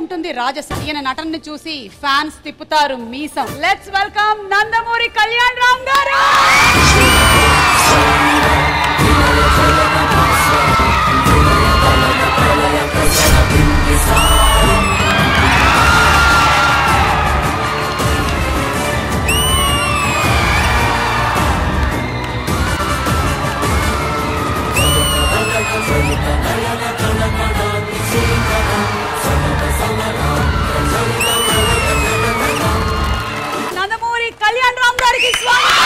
ఉంటుంది రాజసం. ఈయన నటనని చూసి ఫ్యాన్స్ తిప్పుతారు మీసం. లెట్స్ వెల్కమ్ నందమూరి కళ్యాణ్ రామ్ గారు. నందమూరి కళ్యాణ్ రామ్ గారికి స్వాగతం.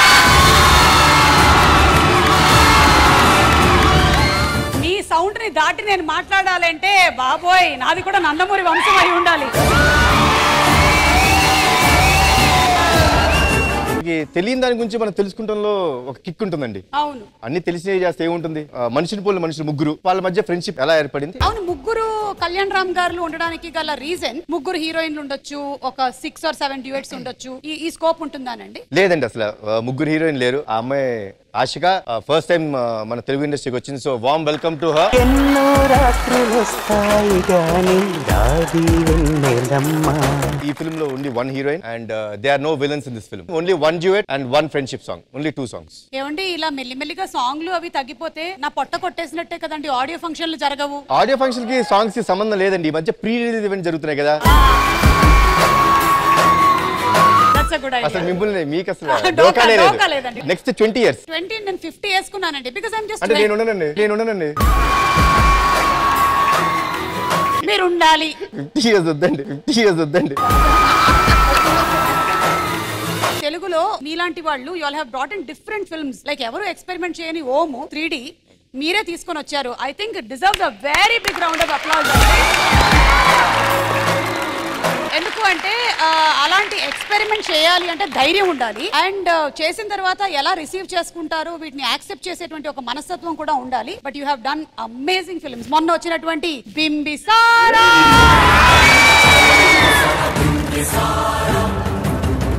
మీ సౌండ్ ని దాటి నేను మాట్లాడాలంటే బాబోయ్ నాది కూడా నందమూరి వంశం అయి ఉండాలి. తెలియని దాని గురించి మనం తెలుసుకుంటంలో ఒక కిక్ ఉంటుందండి. అవును, అన్ని తెలిసినవి చేస్తే ఏముంటుంది. మనిషిని పోలిన మనుషులు ముగ్గురు, వాళ్ళ మధ్య ఫ్రెండ్షిప్ ఎలా ఏర్పడింది? అవును, ముగ్గురు కళ్యాణ్ రామ్ గారు ఉండడానికి గల రీజన్ ముగ్గురు హీరోయిన్లు ఉండొచ్చు, ఒక 6 or 7 డ్యూయట్స్ ఉండొచ్చు, ఈ స్కోప్ ఉంటుందానండి? లేదండి, అసలు ముగ్గురు హీరోయిన్ లేరు. ఆ అమ్మాయి ఆశిక ఫస్ట్ టైం మన తెలుగు ఇండస్ట్రీకి వచ్చింది. So warm welcome to her. ఈ ఫిల్మ్ లో only 1 heroine and there are no villains in this film. Only 1 duet and 1 friendship song. Only 2 songs. ఏమండి ఇలా మెల్లిమెల్లిగా సాంగ్లు అవి తగ్గిపోతే నా పొట్ట కొట్టేసినట్టే కదండి. ఆడియో ఫంక్షన్లు జరగవు. ఆడియో ఫంక్షన్ కి సాంగ్స్ కి సంబంధం లేదండి. ఈ మధ్య ప్రీ రిలీజ్ ఈవెంట్ జరుగుతున్నాయి కదా. అసలు మిమ్మల్ని మీకు అసలు నెక్స్ట్ 20 years. 20 నేను 50 వేసుకున్నానండి. బికాజ్ ఐమ్ జస్ట్ అంటే నేను ఉన్నానండి. మీరు ఉండాలి. 50 years వద్దండి. తెలుగులో మీలాంటి వాళ్ళు you all have brought in different films. Like ఎవరు ఎక్స్పెరిమెంట్ చేయని ఓము 3D మీరే తీసుకొని వచ్చారు. I think it deserves a very big round of applause. ఎందుకు అంటే అలాంటి ఎక్స్పెరిమెంట్ చేయాలి అంటే ధైర్యం ఉండాలి. అండ్ చేసిన తర్వాత ఎలా రిసీవ్ చేసుకుంటారు వీటిని యాక్సెప్ట్ చేసేటువంటి ఒక మనస్తత్వం కూడా ఉండాలి. But you have done amazing films. మొన్న వచ్చినటువంటి బింబిసారా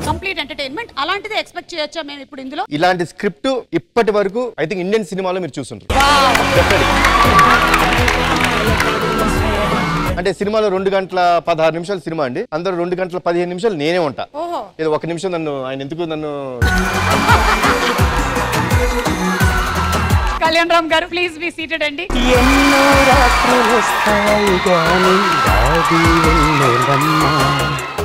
కంప్లీట్ ఎంటర్టైన్మెంట్. అలాంటిది ఎక్స్పెక్ట్ చేయొచ్చా మేము ఇప్పుడు ఇందులో? ఇలాంటి స్క్రిప్ట్ ఇప్పటి వరకు ఐ థింక్ ఇండియన్ సినిమాలో మీరు చూస్తుంటారు. అంటే సినిమాలో 2 గంటల 16 నిమిషాలు సినిమా అండి. అందరూ 2 గంటల 15 నిమిషాలు నేనే ఉంటా. ఏదో 1 నిమిషం ఆయన ఎందుకు కళ్యాణ్ రామ్ గారు ప్లీజ్ బి సీటెడ్ అండి.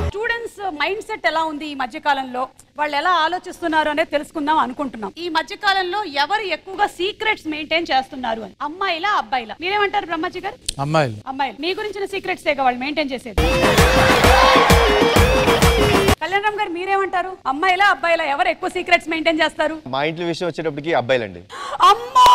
స్టూడెంట్స్ మైండ్ సెట్ ఎలా ఉంది ఈ మధ్య కాలంలో, వాళ్ళు ఎలా ఆలోచిస్తున్నారు అనేది తెలుసుకుందాం అనుకుంటున్నాం. ఈ మధ్య కాలంలో ఎవరు ఎక్కువగా సీక్రెట్స్ మెయింటైన్ చేస్తున్నారు అని, అమ్మాయిలా అబ్బాయిలా? మీరేమంటారు బ్రహ్మజీ గారు? అమ్మాయిలు. మీ గురించిన సీక్రెట్స్ వాళ్ళు మెయింటైన్ చేసేది. కళ్యాణ్ రామ్ గారు మీరేమంటారు? అమ్మాయిలా అబ్బాయిలా ఎవరు ఎక్కువ సీక్రెట్స్ మెయింటైన్ చేస్తారు? మా ఇంట్లో విషయం వచ్చేటప్పటికి అబ్బాయిలండి. అమ్మో,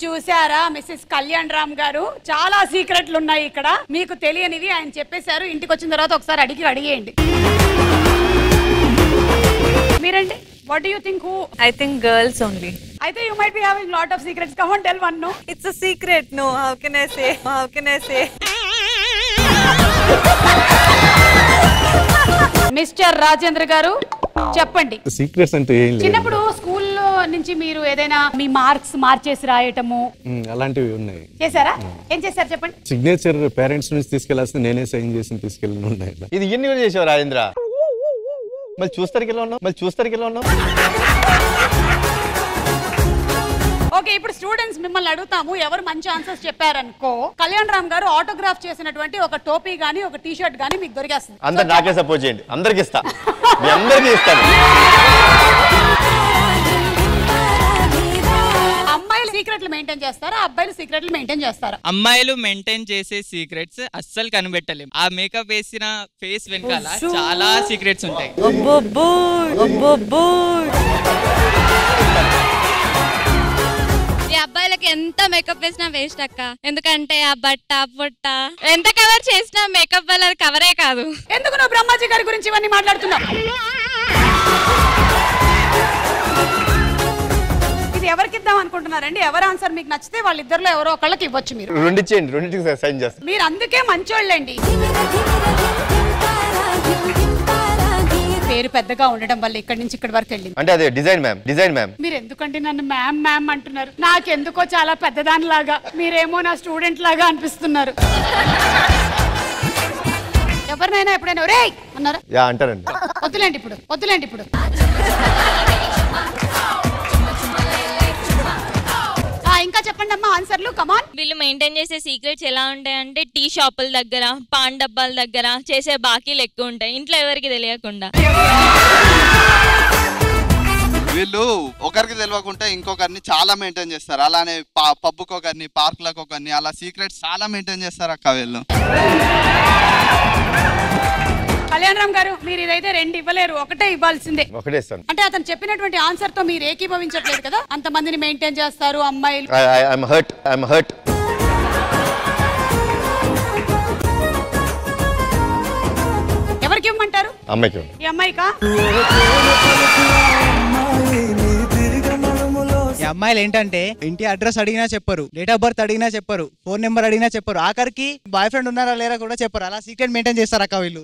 చూసారా మిస్సెస్ కళ్యాణ్ రామ్ గారు, చాలా సీక్రెట్లు ఉన్నాయి ఇక్కడ. మీకు తెలియనివి ఆయన చెప్పేశారు. ఇంటికి వచ్చిన తర్వాత ఒకసారి అడిగేయండి. మీరండి, what do you think? Who? I think girls only. I think you might be having lot of secrets. Come on, tell one. No, it's a secret. No, how can I say? Mister Rajendra గారు చెప్పండి. Secrets అంటే ఏం లేదు. చిన్నప్పుడు స్కూల్లో నుంచి మీరు ఏదైనా మీ మార్క్స్ మార్చేసి రాయటము అలాంటివి ఉన్నాయి. చేశారా? ఏం చేశారు చెప్పండి. సిగ్నేచర్ పేరెంట్స్ నుంచి తీసుకెళ్లాల్సింది నేనే సైన్ చేసి తీసుకెళ్ళి ఉన్నాయి. ఇది ఎన్ని కూడా చేసావు రాజేంద్ర? మళ్ళీ చూస్తానికి ఎలా ఉన్నావు? ఓకే, ఇప్పుడు స్టూడెంట్స్ మిమ్మల్ని అడుగుతాము. ఎవరు మంచి ఆన్సర్స్ చెప్పారనుకో కళ్యాణ్ రామ్ గారు ఆటోగ్రాఫ్ చేసినటువంటి ఒక టోపీ గానీ ఒక టీ షర్ట్ గానీ మీకు దొరికేస్తుంది. అందరు నాకే సపోర్ట్ చేయండి. అందరికి ఇస్తా, మీ అందరికీ ఇస్తాను. అమ్మాయిలు సీక్రెట్లు మెయింటైన్ చేస్తారా, అబ్బాయిలు సీక్రెట్లు మెయింటైన్ చేస్తారా? అమ్మాయిలు మెయింటైన్ చేసే సీక్రెట్స్ అస్సలు కనిపెట్టలేం. ఆ మేకప్ వేసిన ఫేస్ వెనకాల చాలా సీక్రెట్స్ ఉంటాయి. అబ్బాయిలకి ఎంత మేకప్ వేసినా వేస్ట్ అక్క. ఎందుకంటే ఆ బట్ట పొట్ట ఎంత కవర్ చేసినా మేకప్ వల్ల అది కవరే కాదు. ఎందుకు నువ్వు బ్రహ్మాజీ గారి గురించి ఇవన్నీ మాట్లాడుతున్నావు? ఇది ఎవరికి ఇద్దాం అనుకుంటున్నారండి? ఎవరు ఆన్సర్ మీకు నచ్చితే వాళ్ళిద్దరిలో ఎవరో ఒకళ్ళకి ఇవ్వచ్చు. మీరు రెండింటికి సైన్ చేస్తారు. మీరు అందుకే మంచోళ్ళండి. పేరు పెద్దగా ఉండడం వల్ల ఇక్కడి నుంచి ఇక్కడి వరకు వెళ్ళింది. అంటే అదే డిజైన్ మ్యామ్. మీరు ఎందుకంటే నన్ను మ్యామ్ అంటున్నారు? నాకెందుకో చాలా పెద్దదాని లాగా, మీరేమో నా స్టూడెంట్ లాగా అనిపిస్తున్నారు. ఎవరినైనా ఎప్పుడైనా ఒరేయ్ అన్నారా? యా అంటారండి. వద్దులేండి ఇప్పుడు. ఇంకా చెప్పండి అమ్మా ఆన్సర్లు. కమాన్. వీళ్ళు మెయింటైన్ చేసే సీక్రెట్స్ ఎలా ఉంటాయంటే టీ షాపుల దగ్గర, పాన్ డబ్బాల దగ్గర చేసే బాకీలు ఎక్కువ ఉంటాయి, ఇంట్లో ఎవరికి తెలియకుండా. వీళ్ళు ఒకరికి తెలియకుండా ఇంకొకరిని చాలా మెయింటైన్ చేస్తారు. అలానే పబ్బుకి ఒకరిని, పార్కులకు ఒకరిని, అలా సీక్రెట్స్ చాలా మెయింటైన్ చేస్తారు అక్క వీళ్ళు. కళ్యాణరామ్ గారు, మీరు ఇదైతే 2 ఇవ్వలేరు, ఒకటే ఇవ్వాల్సిందే. ఒకటే ఇస్తాను. అంటే అతను చెప్పినటువంటి ఆన్సర్ తో మీరు ఏకీభవించట్లేదు కదా. అంతమందిని మెయింటైన్ చేస్తారు అమ్మాయిలు. I'm hurt. ఎవరికి ఇవ్వమంటారు? అమ్మాయికి. ఈ అమ్మాయికా? ఈ అమ్మాయిలు ఏంటంటే ఇంటి అడ్రస్ అడిగినా చెప్పరు, డేట్ ఆఫ్ బర్త్ అడిగినా చెప్పరు, ఫోన్ నెంబర్ అడిగినా చెప్పరు, ఆఖరికి బాయ్ ఫ్రెండ్ ఉన్నారా లేరా కూడా చెప్పరు. అలా సీక్రెట్ మెయింటైన్ చేస్తారు అక్క వీళ్ళు.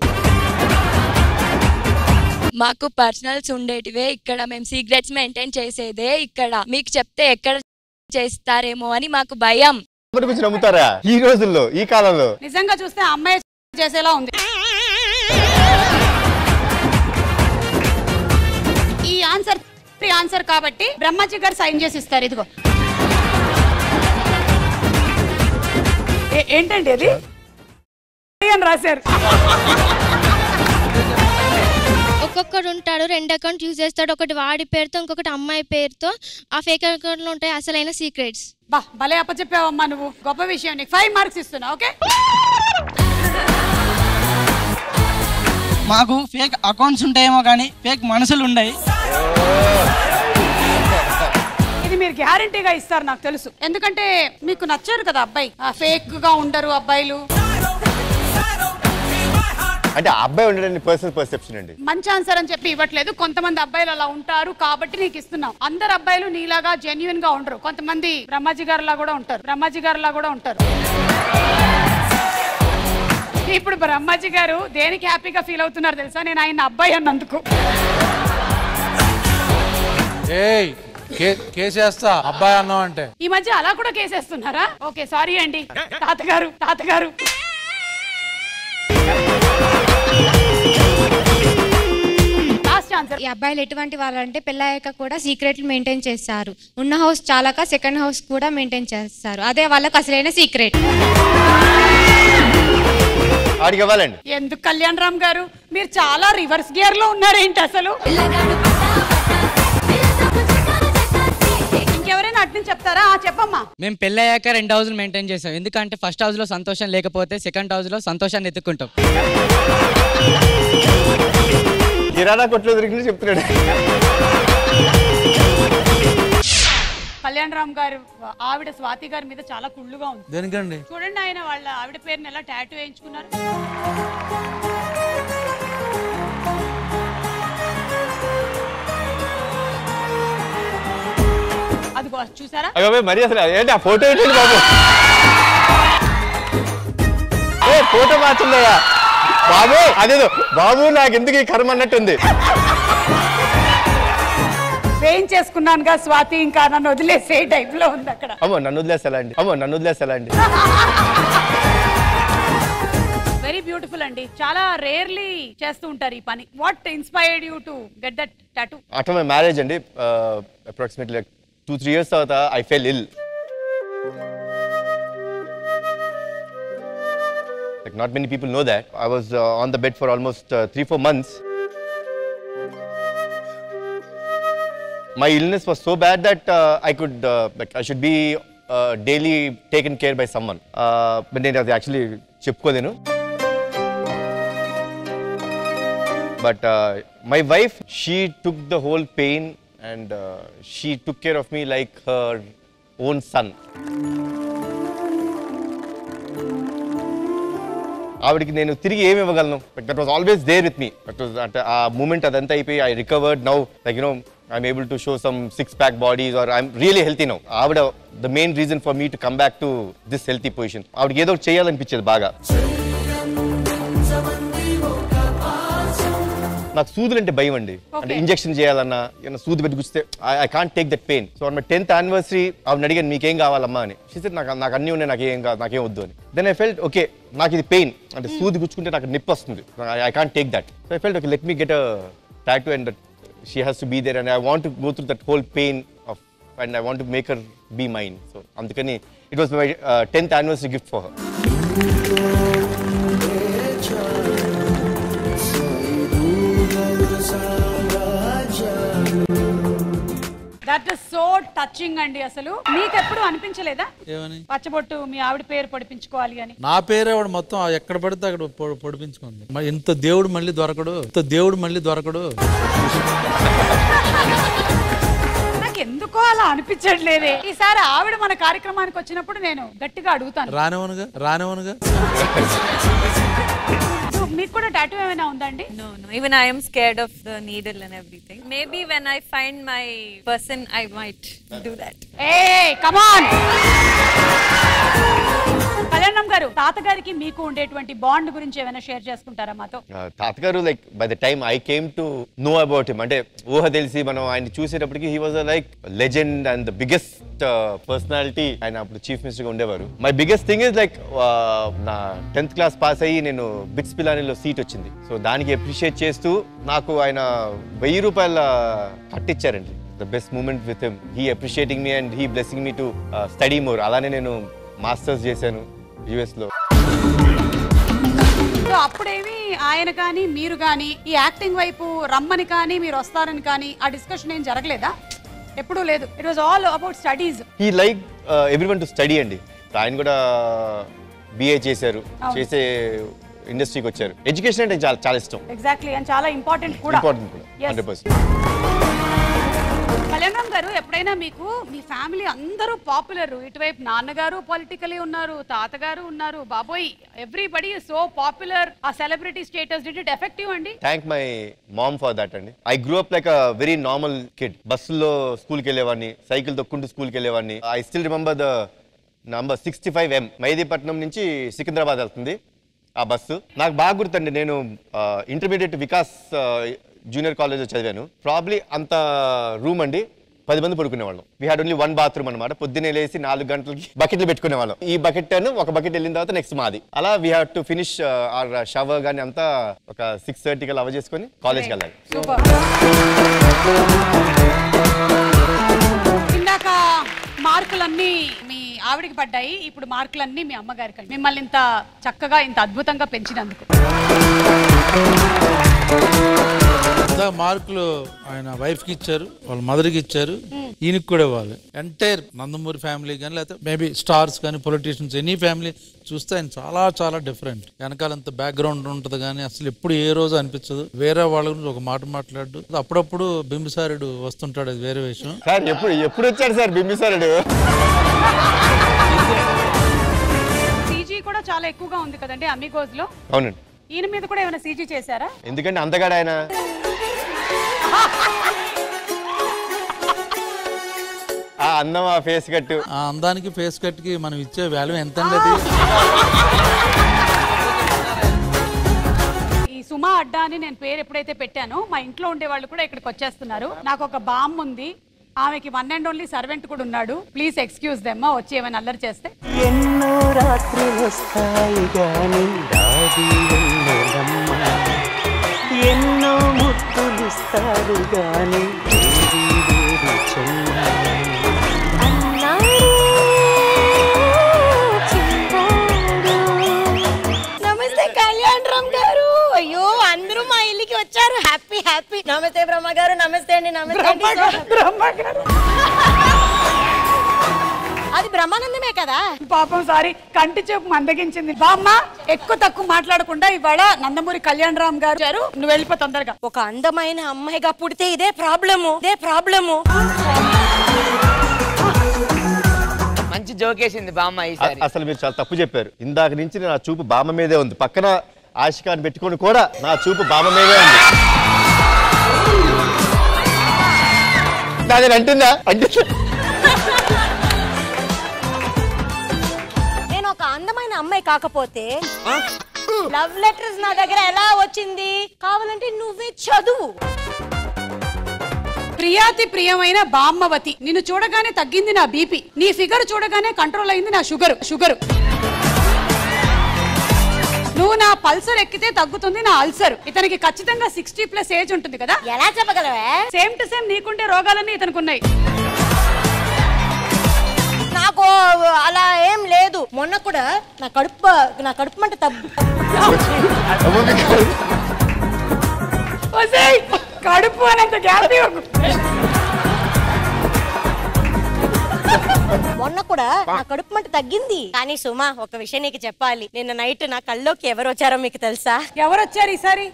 మాకు పర్సనల్స్ ఉండేటివే ఇక్కడ, మేము సీక్రెట్స్ మెయింటైన్ చేసేదే ఇక్కడ. మీకు చెప్తే ఎక్కడ చేస్తారేమో అని మాకు భయం. నమ్ముతారా ఈ రోజుల్లో, ఈ కాలంలో? నిజంగా చూస్తే అమ్మాయి చేసేలా ఉంది. ఈ ఆన్సర్ కాబట్టి బ్రహ్మాజీ గారు సైన్ చేసి ఇస్తారు. ఇదిగో ఏంటండి అది అని రాశారు. ఒక్కొక్కడు ఉంటాడు, 2 అకౌంట్ యూజ్ చేస్తాడు, ఒకటి వాడి పేరుతో ఇంకొకటి అమ్మాయి పేరుతో. ఆ ఫేక్ అకౌంట్ లో ఉంటాయి అసలైన సీక్రెట్స్. భలే అప్పచెప్పావమ్మా నువ్వు, గొప్ప విషయం. నీకు 5 మార్క్స్ ఇస్తున్నా. ఓకే. మాకు ఫేక్ అకౌంట్స్ ఉంటాయేమో కానీ ఫేక్ మనసులు ఉన్నాయి. ఇది మీరు గ్యారంటీగా ఇస్తారు నాకు తెలుసు, ఎందుకంటే మీకు నచ్చారు కదా అబ్బాయి. ఫేక్ గా ఉండరు అబ్బాయిలు. అంటే అబ్బాయి ఉండడానికి పర్సనల్ పర్సెప్షన్ అండి. మంచి ఆన్సర్ అని చెప్పి ఇవ్వట్లేదు. కొంతమంది అబ్బాయిలు అలా ఉంటారు కాబట్టి నీకు ఇస్తున్నాం. అందరు అబ్బాయిలు నీలాగా జెన్యున్ గా ఉండరు. కొంతమంది బ్రహ్మాజీ గారిలా కూడా ఉంటారు. ఇప్పుడు బ్రహ్మాజీ గారు దేనికి హ్యాపీగా ఫీల్ అవుతున్నారు తెలుసా? నేను ఆయన అబ్బాయి అన్నందుకు. కేసేస్తా అబ్బాయి అన్నావు అంటే. ఈ మధ్య అలా కూడా కేసేస్తున్నారా? ఓకే, సారీ అండి తాతగారు. ఈ అబ్బాయిలు ఎటువంటి వాళ్ళంటే పెళ్ళాక కూడా సీక్రెట్లు మెయింటైన్ చేస్తారు. ఉన్న హౌస్ చాలాక సెకండ్ హౌస్ కూడా మెయింటైన్ చేస్తారు. అదే వాళ్ళకు అసలైన సీక్రెట్. ఎందుకు కళ్యాణరామ్ గారు మీరు చాలా రివర్స్ గేర్ లో ఉన్నారేంటి అసలు? ఇంకెవరైనా అట్ని చెప్తారా? చెప్పమ్మా. మేము పెళ్ళయ్యాక 2 హౌస్లు మెయింటైన్ చేసాం. ఎందుకంటే ఫస్ట్ హౌస్ లో సంతోషం లేకపోతే సెకండ్ హౌస్ లో సంతోషాన్ని ఎత్తుకుంటాం. కిరాణా కొట్లో దొరికింది చెప్తున్నాడు. కళ్యాణరామ్ గారు ఆవిడ స్వాతి గారి మీద చాలా కుళ్ళుగా ఉంది. దేనికండి? చూడండి ఆయన వాళ్ళ ఆవిడ పేరుని ఎలా టాటూ వేయించుకున్నారు. అది చూసారా? మరి అసలు ఏంటి ఆ ఫోటో ఏంటండి బాబు? ఫోటో మార్చిందయ్యా బాబు. అదేదో బాబు నాకు ఎందుకు ఈ కర్మ అన్నట్టుంది. వేయించేసుకున్నానుగా స్వాతి, ఇంకా నన్ను వదిలేసే టైప్ లో ఉంది అక్కడ. నన్ను వదిలేస్తా అండి. వెరీ బ్యూటిఫుల్ అండి. చాలా రేర్లీ చేస్తూ ఉంటారు ఈ పని. What inspired you to get that tattoo? After my marriage అండి, అప్రాక్సిమేట్లీ like 2-3 years తర్వాత I fell ill. Like not many people know that. I was on the bed for almost 3-4 months. My illness was so bad that I could I should be daily taken care by someone. But నేను అది actually చెప్పుకోలేను. But my wife, she took the whole pain and she took care of me like her own son. ఆవిడకి నేను తిరిగి ఏమి ఇవ్వగలను? That was always there with me. That was అంటే ఆ moment అదంతా అయిపోయి I recovered now. Like I'm able to show some 6-pack bodies or I'm really healthy now. ఆవిడ the main reason for me to come back to this healthy position. ఆవిడకి ఏదో చేయాలనిపించేది బాగా. నాకు సూదులు అంటే భయం అండి. అంటే ఇంజెక్షన్ చేయాలన్నా ఏమైనా సూది పెట్టి గుచ్చితే I can't take that pain. So my 10th anniversary ఆవిడ అడిగాను మీకేం కావాలమ్మా అని. షీ సెడ్ నాకు అన్నీ ఉన్నాయి, నాకేం కాదు, నాకేం వద్దు అని. దెన్ ఐ ఫెల్ట్ ఓకే నాకు ఇది పెయిన్ అంటే సూది గుచ్చుకుంటే నాకు నొప్పి వస్తుంది, I can't take that. So I felt okay let me get a tattoo and she has to be there and I want to go through that whole pain of and I want to make her be mine. So andukani it was my 10th anniversary gift for her. That is so touching అండి. అసలు మీకు ఎప్పుడు అనిపించలేదా పచ్చబొట్టు మీ ఆవిడ పేరు పొడిపించుకోవాలి అని? నా పేరే వాడు మొత్తం ఎక్కడ పడితే అక్కడ పొడిపించుకుంది. ఇంత దేవుడు మళ్ళీ దొరకడు. నాకు ఎందుకో అలా అనిపించట్లేదే. ఈసారి ఆవిడ మన కార్యక్రమానికి వచ్చినప్పుడు నేను గట్టిగా అడుగుతాను. రానివనుగా మీకు కూడా టాటూ ఏమైనా ఉందండి? No, even I am scared of the needle and everything. Maybe when I find my person I might do that. Hey, come on. కళ్యాణం గారు, తాతగారికి మీకు ఉండేటువంటి బాండ్ గురించి ఏమైనా షేర్ చేసుకుంటారా మాతో? తాతగారు like by the time I came to know about him, అంటే ఊహ తెలిసి మనం ఆయన చూసేటప్పటికి he was like legend and the biggest personality. ఆయన అప్పుడు చీఫ్ మినిస్టర్ గా ఉండేవారు. My biggest thing is like నా 10th class పాస్ అయ్యి నేను బిట్స్ పిలానీలో సీట్ వచ్చింది. సో దానికి అప్రిషియేట్ చేస్తూ నాకు ఆయన 1000 రూపాయల కట్టిచ్చారండి. The best moment with him, he appreciating me and he blessing me to study more. అలానే నేను మాస్టర్స్ చేశాను US లో. సో అప్పుడేమి ఆయన కానీ మీరు కానీ ఈ యాక్టింగ్ వైపు రమ్మని కానీ మీరు వస్తారని కానీ ఆ డిస్కషన్ ఏం జరగలేదా? ఎప్పుడూ లేదు. It was all about studies. He like everyone to study అండి. ఆయన కూడా BA చేశారు, చేసే ఇండస్ట్రీకి వచ్చారు. ఎడ్యుకేషన్ అంటే చాలా ఇష్టం. ఎగ్జాక్ట్లీ, అండ్ చాలా ఇంపార్టెంట్ కూడా. 100%. కళ్యాణం గారు, ఎప్పుడైనా మీకు మీ ఫ్యామిలీ అందరూ పాపులర్, ఇటువైపు నాన్నగారు పొలిటికలీ ఉన్నారు, తాతగారు ఉన్నారు, బాబోయ్ ఎవ్రీబడి సో పాపులర్, ఆ celebrity status did it effect you అండి? Thank my mom for that అండి. I grew up like a very normal kid. బస్సులో స్కూల్కి వెళ్ళేవాడిని, సైకిల్ తొక్కుంటూ స్కూల్కి వెళ్ళేవాడిని. I still remember the number 65M Mehdipatnam నుంచి సికింద్రాబాద్ వెళ్తుంది ఆ బస్సు. నాకు బాగా గుర్తండి. నేను ఇంటర్మీడియట్ వికాస్ జూనియర్ కాలేజ్ చదివాను. ప్రాబ్లీ అంత రూమ్ అండి, 10 మంది పడుకునేవాళ్ళం. వీ హ్యాడ్ ఓన్లీ 1 బాత్రూమ్ అనమాట. పొద్దున్నే లేసి 4 గంటలకి బకెట్లు పెట్టుకునేవాళ్ళం. ఈ బకెట్ ఒక బకెట్ వెళ్ళిన తర్వాత నెక్స్ట్ మాది. అలా we have to finish or shower గానీ అంతా ఒక 6:30 కల్లా చేసుకొని కాలేజ్కి వెళ్ళాలి. ఇందాక మార్కులన్నీ మీ ఆవిడికి పడ్డాయి, ఇప్పుడు మార్కులన్నీ మీ అమ్మగారికి. మిమ్మల్ని ఇంత చక్కగా ఇంత అద్భుతంగా పెంచినందుకు మార్కులు ఆయన వైఫ్ కి ఇచ్చారు, వాళ్ళ మదర్ కి ఇచ్చారు, ఈయనకి కూడా ఇవ్వాలి. ఎంటైర్ నందమూరి ఫ్యామిలీ కానీ లేకపోతే మేబీ స్టార్స్ కానీ పొలిటీషియన్స్ ఎనీ ఫ్యామిలీ చూస్తే ఆయన చాలా చాలా డిఫరెంట్. వెనకాలంత బ్యాక్గ్రౌండ్ ఉంటుంది కానీ అసలు ఎప్పుడు ఏ రోజు అనిపించదు. వేరే వాళ్ళ గురించి ఒక మాట మాట్లాడు. అప్పుడప్పుడు బింబిసారుడు వస్తుంటాడు, అది వేరే విషయం. సార్ ఎప్పుడు వచ్చాడు సార్ బింబిసారుడు? CG కూడా చాలా ఎక్కువగా ఉంది కదండి అమిగోస్ లో. అవునండి. ఈయన మీద కూడా ఏమైనా CG చేశారా? ఎందుకంటే అంతగాడు ఆయన. ఆ అందం, ఆ ఫేస్ కట్, ఆ అందానికి ఫేస్ కట్ కి మనం ఇచ్చే వాల్యూ ఎంత అండి? ఈ సుమా అడ్డా అని నేను పేరు ఎప్పుడైతే పెట్టానో మా ఇంట్లో ఉండే వాళ్ళు కూడా ఇక్కడికి వచ్చేస్తున్నారు. నాకు ఒక బామ్మ ఉంది, ఆమెకి 1 and only సర్వెంట్ కూడా ఉన్నాడు. ప్లీజ్ ఎక్స్క్యూజ్ దెమ్, వచ్చి ఏమైనా అల్లరి చేస్తే. ఎన్నో రాత్రులు వస్తాయి గాని రాది వెన్నెలమ్మ, ఎన్నో ముత్తులు ఇస్తారు గాని వేడి వేడి చెన్న. నమస్తే కళ్యాణ్ రామ్ గారు. అయ్యో అందరూ మా ఇల్లుకి వచ్చారు. Happy happy. నమస్తే బ్రహ్మ గారు. నమస్తే అండి. నమస్తే అండి. అది బ్రహ్మానందమే కదా. పాపం సారీ, కంటి చూపు మందగించింది. బామ్మ ఎక్కువ తక్కువ మాట్లాడకుండా ఇవాళ నందమూరి కళ్యాణ్ రామ్ గారు, నువ్వు వెళ్ళిపో తొందరగా. ఒక అందమైన అమ్మాయిగా పుడితే ఇదే ప్రాబ్లము. మంచి జోకేసింది బామ్మ ఈసారి. అసలు మీరు చాలా తప్పు చెప్పారు. ఇందాక నుంచి నా చూపు బామ్మ మీదే ఉంది. పక్కన ఆశికాన్ని పెట్టుకొని కూడా నా చూపు బామ్మ మీదే ఉంది. అంటుందా? నేను ఒక అందమైన అమ్మాయి కాకపోతే లవ్ లెటర్స్ నా దగ్గర ఎలా వచ్చింది కావాలంటే నువ్వే చదువు. ప్రియాతి ప్రియమైన బామ్మవతి, నిన్ను చూడగానే తగ్గింది నా బీపీ, నీ ఫిగర్ చూడగానే కంట్రోల్ అయింది నా షుగర్. నువ్వు నా పల్సర్ ఎక్కితే తగ్గుతుంది నా అల్సర్. ఇతనికి ఖచ్చితంగా 60+ ఏజ్ ఉంటుంది కదా. ఎలా చెప్పగలవే? సేమ్ టు సేమ్ నీకుండే రోగాలన్నీ ఇతనికి ఉన్నాయి. నాకు అలా ఏం లేదు. మొన్న కూడా నా కడుపు మంట కడుపు అనంత గ్యాప్. మొన్న కూడా నా కడుపు మంట తగ్గింది. కానీ సుమా, ఒక విషయం నీకు చెప్పాలి. నిన్న నైట్ నా కళ్ళలోకి ఎవరు వచ్చారో మీకు తెలుసా? ఎవరు వచ్చారు ఈసారి?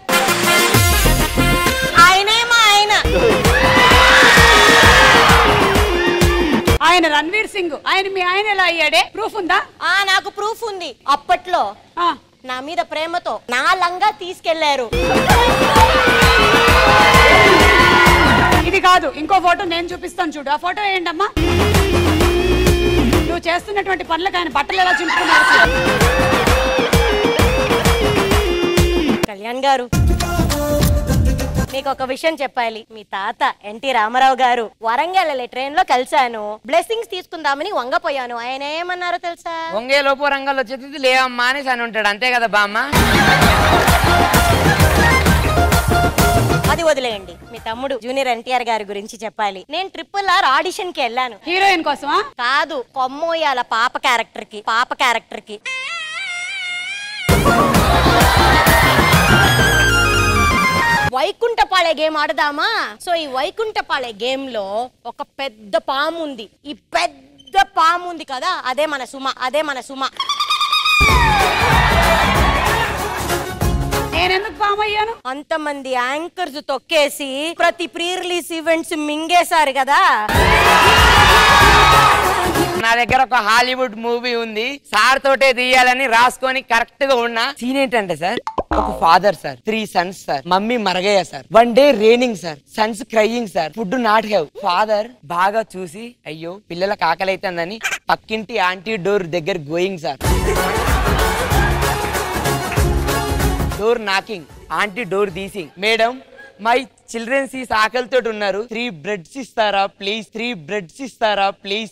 ఆయన రణ్వీర్ సింగ్. మీ ఆయన ఎలా అయ్యాడే? ప్రూఫ్ ఉందా? నాకు ప్రూఫ్ ఉంది. అప్పట్లో నా మీద ప్రేమతో నా లంగా తీసుకెళ్లారు. ఇది కాదు, ఇంకో ఫోటో నేను చూపిస్తాను చూడు. ఆ ఫోటో ఏంటమ్మా? నువ్వు చేస్తున్నటువంటి పనులకు ఆయన బట్టలు ఎలా చింపుకున్నారు? కళ్యాణ్ గారు, మీకు ఒక విషయం చెప్పాలి. మీ తాత ఎన్టీ రామారావు గారు వరంగల్ వెళ్ళే ట్రైన్ లో కలిశాను. బ్లెస్సింగ్స్ తీసుకుందామని వంగపోయాను. ఆయన ఏమన్నారో తెలుసా? వంగే లోపు రంగాల్లో వచ్చేది లేవమ్మా అనేసి అని ఉంటాడు. అంతే కదా బామ్మ? అది వదిలేయండి. మీ తమ్ముడు జూనియర్ ఎన్టీఆర్ గారి గురించి చెప్పాలి. నేను RRR ఆడిషన్ కి వెళ్ళాను. హీరోయిన్ కోసమా? కాదు, కొమ్మోయాల పాప క్యారెక్టర్ కి. వైకుంఠపాళె గేమ్ ఆడదామా? సో ఈ వైకుంఠపాళె గేమ్ లో ఒక పెద్ద పాము ఉంది. ఈ పెద్ద పాము ఉంది కదా, అదే మన సుమ. నేనెందుకు పాము అయ్యాను? అంతమంది యాంకర్స్ తొక్కేసి ప్రతి ప్రీ రిలీజ్ ఈవెంట్స్ మింగేశారు కదా. నా దగ్గర ఒక హాలీవుడ్ మూవీ ఉంది. సార్ తోటే తీయాలని రాసుకొని కరెక్ట్ గా ఉన్న సీన్ ఏంటంటే సార్, ఒక father sir, 3 sons sir, mummy మరగయ్య sir, 1 day raining sir, sons crying sir, food not have. Father బాగా చూసి అయ్యో పిల్లలకు ఆకలి అవుతుందని పక్కింటి ఆంటీ డోర్ దగ్గర going sir. Door knocking, aunty door తీసింగ్. మేడం, మై చిల్డ్రన్స్ ఈ ఆకలితో ఉన్నారు, 3 breads ఇస్తారా ప్లీజ్, 3 breads ఇస్తారా ప్లీజ్.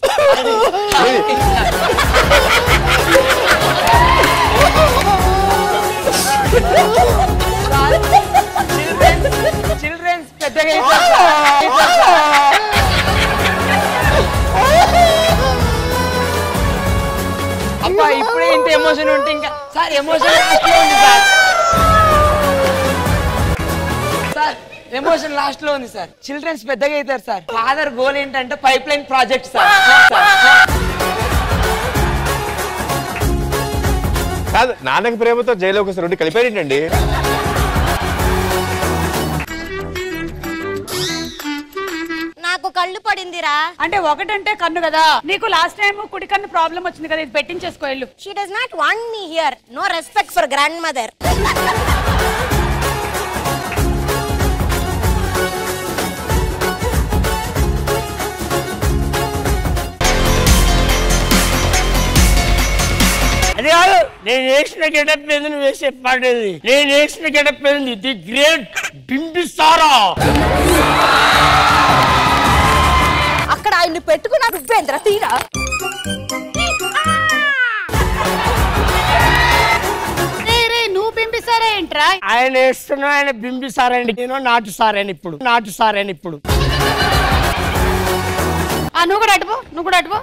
చిల్డ్రన్స్ పెద్దగా అబ్బా, ఇప్పుడే ఇంత ఎమోషన్ ఉంటే ఇంకా సార్ ఎమోషన్ లాస్ట్ లో ఉంది సార్. ఎమోషన్ లాస్ట్ లో ఉంది సార్. చిల్డ్రన్స్ పెద్దగా అవుతారు సార్. ఫాదర్ గోల్ ఏంటంటే పైప్ లైన్ ప్రాజెక్ట్ సార్. కాదు, నాన్నకి ప్రేమతో జైలుకి వస్తారు, రెండు కలిపారేంటండి? నాకు కళ్ళు పడిందిరా. అంటే ఒకటంటే కన్ను కదా. నీకు లాస్ట్ టైం కుడి కన్ను ప్రాబ్లం వచ్చింది కదా, ఇది పెట్టించేసుకో వెళ్ళు. She does not want me here. No respect for grandmother. అది కాదు, నేను వేసిన గెటప్ మీద నువ్వు వేసే పాడేది. నేను వేసిన గెటప్ మీద ది గ్రేట్ బింబిసారా. అక్కడ ఆయన్ని పెట్టుకున్నా నువ్వేంద్ర తీరా. నువ్వు బింబిసారా ఏంట్రా? ఆయన వేస్తున్నా, ఆయన బింబిసారండి. నేను నాటు సారాను ఇప్పుడు. నువ్వు కూడా అటుపో.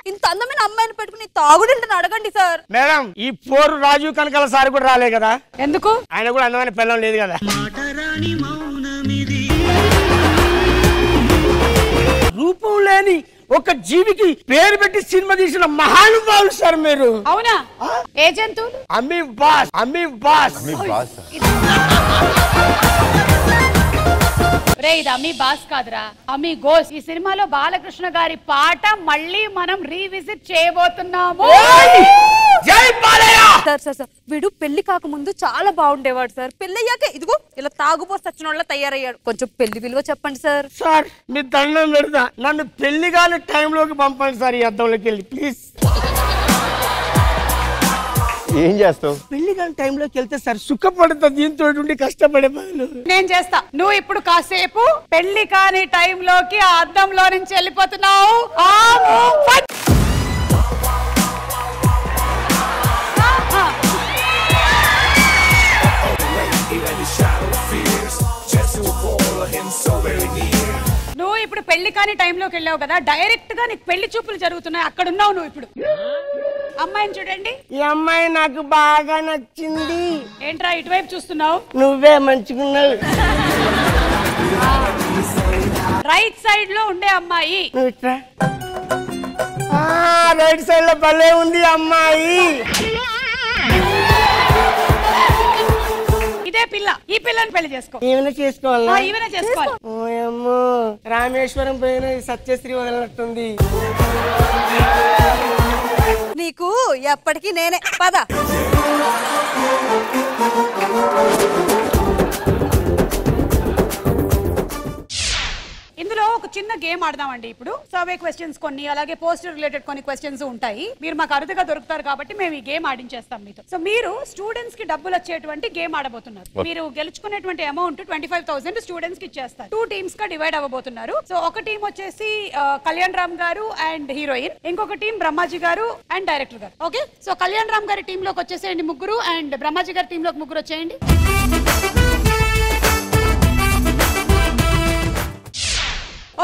ఇంత అందమైన అమ్మాయిని పెట్టుకుని తాగుడింటని అడగండి సార్. మేడం, ఈ 4 రాజీవ్ కనకాల సార్ కూడా రాలే కదా. ఎందుకు? ఆయన కూడా అందమైన పిల్లం లేదు కదా. రూపం లేని ఒక జీవికి పేరు పెట్టి సినిమా తీసిన మహానుభావులు సార్ మీరు. అవునా? ఏ జంతువులు? అమ్మీ బాస్. రే, ఇది అమ్మీ బాస్ కాదురా, అమ్మీ గోస్. ఈ సినిమాలో బాలకృష్ణ గారి పాట మళ్ళీ మనం రీవిజిట్ చేయబోతున్నాము. సార్ వీడు పెళ్లి కాకముందు చాలా బాగుండేవాడు సార్. పెళ్ళయ్యాక ఇదిగో ఇలా తాగుపోసి వచ్చిన వాళ్ళ తయారయ్యాడు. కొంచెం పెళ్లి విలువ చెప్పండి సార్. సార్ మీ దండం పెడతా, నన్ను పెళ్లి కాని టైంలోకి పంపండి సార్. ఈ అద్దంలోకి వెళ్ళి ప్లీజ్. ఏం చేస్తావు? పెళ్లి కాని టైంలోకి వెళ్తే సార్ సుఖపడతా, దీంతో ఉండి కష్టపడే బదులు. నేను చేస్తా. నువ్వు ఇప్పుడు కాసేపు పెళ్లి కాని టైంలోకి ఆ అద్దంలో నుంచి వెళ్ళిపోతున్నావు. నువ్వు ఇప్పుడు పెళ్లి కాని టైంలోకి వెళ్ళావు కదా, డైరెక్ట్ గా నీకు పెళ్లి చూపులు జరుగుతున్నాయి, అక్కడ ఉన్నావు నువ్వు ఇప్పుడు. అమ్మాయిని చూడండి. ఈ అమ్మాయి నాకు బాగా నచ్చింది. ఏంట్రా ఇటువైపు చూస్తున్నావు? నువ్వే మంచిగున్నావు. రైట్ సైడ్ లో ఉండే అమ్మాయి. రైట్ సైడ్ లో భలే ఉంది అమ్మాయి. ఇదే పిల్ల. ఈ పిల్లని పెళ్లి చేసుకో. ఈవెన చేసుకోవాలా? ఈవెన చేసుకోవాలి. ఓయమ్మో, రామేశ్వరం పోయిన సత్యశ్రీ వదలనట్టుంది. నీకు ఎప్పటికీ నేనే. పద. ఇందులో ఒక చిన్న గేమ్ ఆడదామండి. ఇప్పుడు సర్వే క్వశ్చన్స్ కొన్ని, అలాగే పోస్ట్ రిలేటెడ్ కొన్ని క్వశ్చన్స్ ఉంటాయి. మీరు మాకు అరుదుగా దొరుకుతారు కాబట్టి మేము ఈ గేమ్ ఆడించేస్తాం మీతో. సో మీరు స్టూడెంట్స్ కి డబ్బులు వచ్చేటువంటి గేమ్ ఆడబోతున్నారు. మీరు గెలుచుకునేటువంటి అమౌంట్ 25,000 స్టూడెంట్స్ కి ఇచ్చేస్తారు. 2 టీమ్స్ గా డివైడ్ అవ్వబోతున్నారు. సో ఒక టీం వచ్చేసి కళ్యాణ్ రామ్ గారు అండ్ హీరోయిన్, ఇంకొక టీం బ్రహ్మాజీ గారు అండ్ డైరెక్టర్ గారు. ఓకే, సో కళ్యాణ్ రామ్ గారి టీమ్ లోకి వచ్చేసేయండి ముగ్గురు, అండ్ బ్రహ్మాజీ గారి టీమ్ లోకి ముగ్గురు వచ్చేయండి.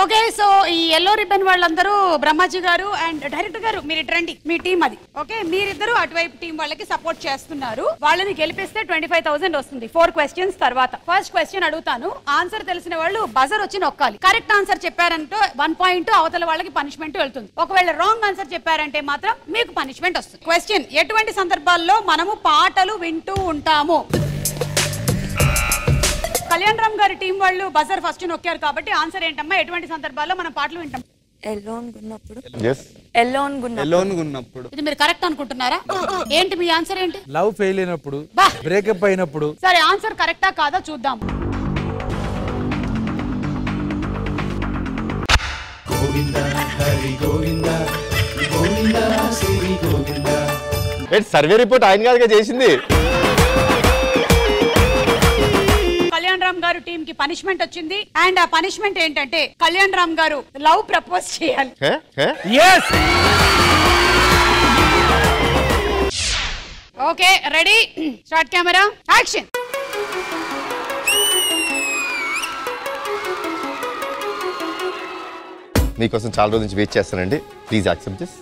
ఓకే, సో ఈ ఎల్లో రిబ్బన్ వాళ్ళందరూ బ్రహ్మాజీ గారు అండ్ డైరెక్టర్ గారు మీరు ఇటు రండి, మీ టీం అది. ఓకే, మీరిద్దరు అటువైపు టీం వాళ్ళకి సపోర్ట్ చేస్తున్నారు. వాళ్ళని గెలిపిస్తే 25,000 వస్తుంది 4 క్వశ్చన్స్ తర్వాత. ఫస్ట్ క్వశ్చన్ అడుగుతాను, ఆన్సర్ తెలిసిన వాళ్ళు బజర్ వచ్చి నొక్కాలి. కరెక్ట్ ఆన్సర్ చెప్పారంటే 1 పాయింట్ అవతల వాళ్ళకి పనిష్మెంట్ వెళ్తుంది. ఒకవేళ రాంగ్ ఆన్సర్ చెప్పారంటే మాత్రం మీకు పనిష్మెంట్ వస్తుంది. క్వశ్చన్, ఎటువంటి సందర్భాల్లో మనము పాటలు వింటూ ఉంటాము? కళ్యాణ్ రామ్ గారి టీం వాళ్ళు బజర్ ఫస్ట్ నొక్కారు కాబట్టి ఆన్సర్ ఏంటమ్మా? ఎటువంటి సందర్భాల్లో మనం పాటలు వింటాం? ఇది మీరు కరెక్ట్ అనుకుంటున్నారా? ఏంటి మీ ఆన్సర్ ఏంటి? లవ్ ఫెయిల్ అయినప్పుడు, బ్రేకప్ అయినప్పుడు. సరే, ఆన్సర్ కరెక్టా కాదా చూద్దాం. సర్వే రిపోర్ట్ ఆయన కాదుగా చేసింది. కళ్యాణ్ రామ్ గారు టీం కి పనిష్మెంట్ వచ్చింది. అండ్ ఆ పనిష్మెంట్ ఏంటంటే కళ్యాణ్ రామ్ గారు లవ్ ప్రపోజ్ చేయాలి. Okay, ready, start, camera, action. మీకోసం చాలా రోజుల నుంచి వెయిట్ చేస్తానండి. Please accept this.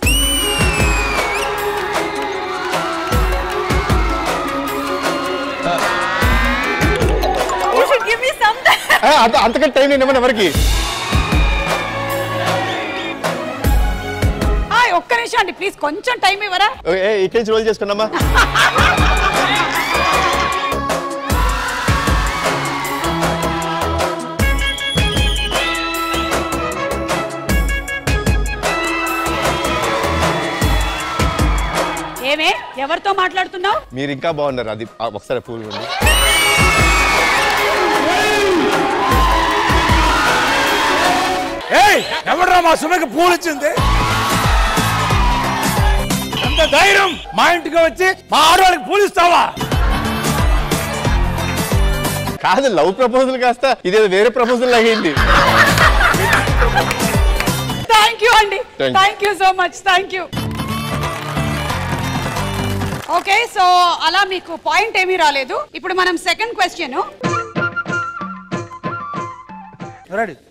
అంతకంటే టైం నేను ఇవ్వను ఎవరికి. ఒక్క నిమిషం అండి ప్లీజ్, కొంచెం టైం ఇవ్వరా? ఇక్కడి నుంచి రోల్ చేసుకున్నామా? ఏమే, ఎవరితో మాట్లాడుతున్నావు? మీరు ఇంకా బాగున్నారు. అది ఒకసారి పూల్ ఉంది. ఎవడ్రా మా సుమకి పూలు ఇచ్చింది? ఎంత ధైర్యం మా ఇంటికి వచ్చి మా ఆడవాళ్ళకి పూలు ఇస్తావా? కాదు, లవ్ ప్రపోజల్ కాస్త ఇదేదో వేరే ప్రపోజల్ అయ్యింది. థ్యాంక్ యూ అండి, thank you so much, thank you. Okay, so అలా మీకు పాయింట్ ఏమీ రాలేదు. ఇప్పుడు మనం సెకండ్ క్వశ్చన్.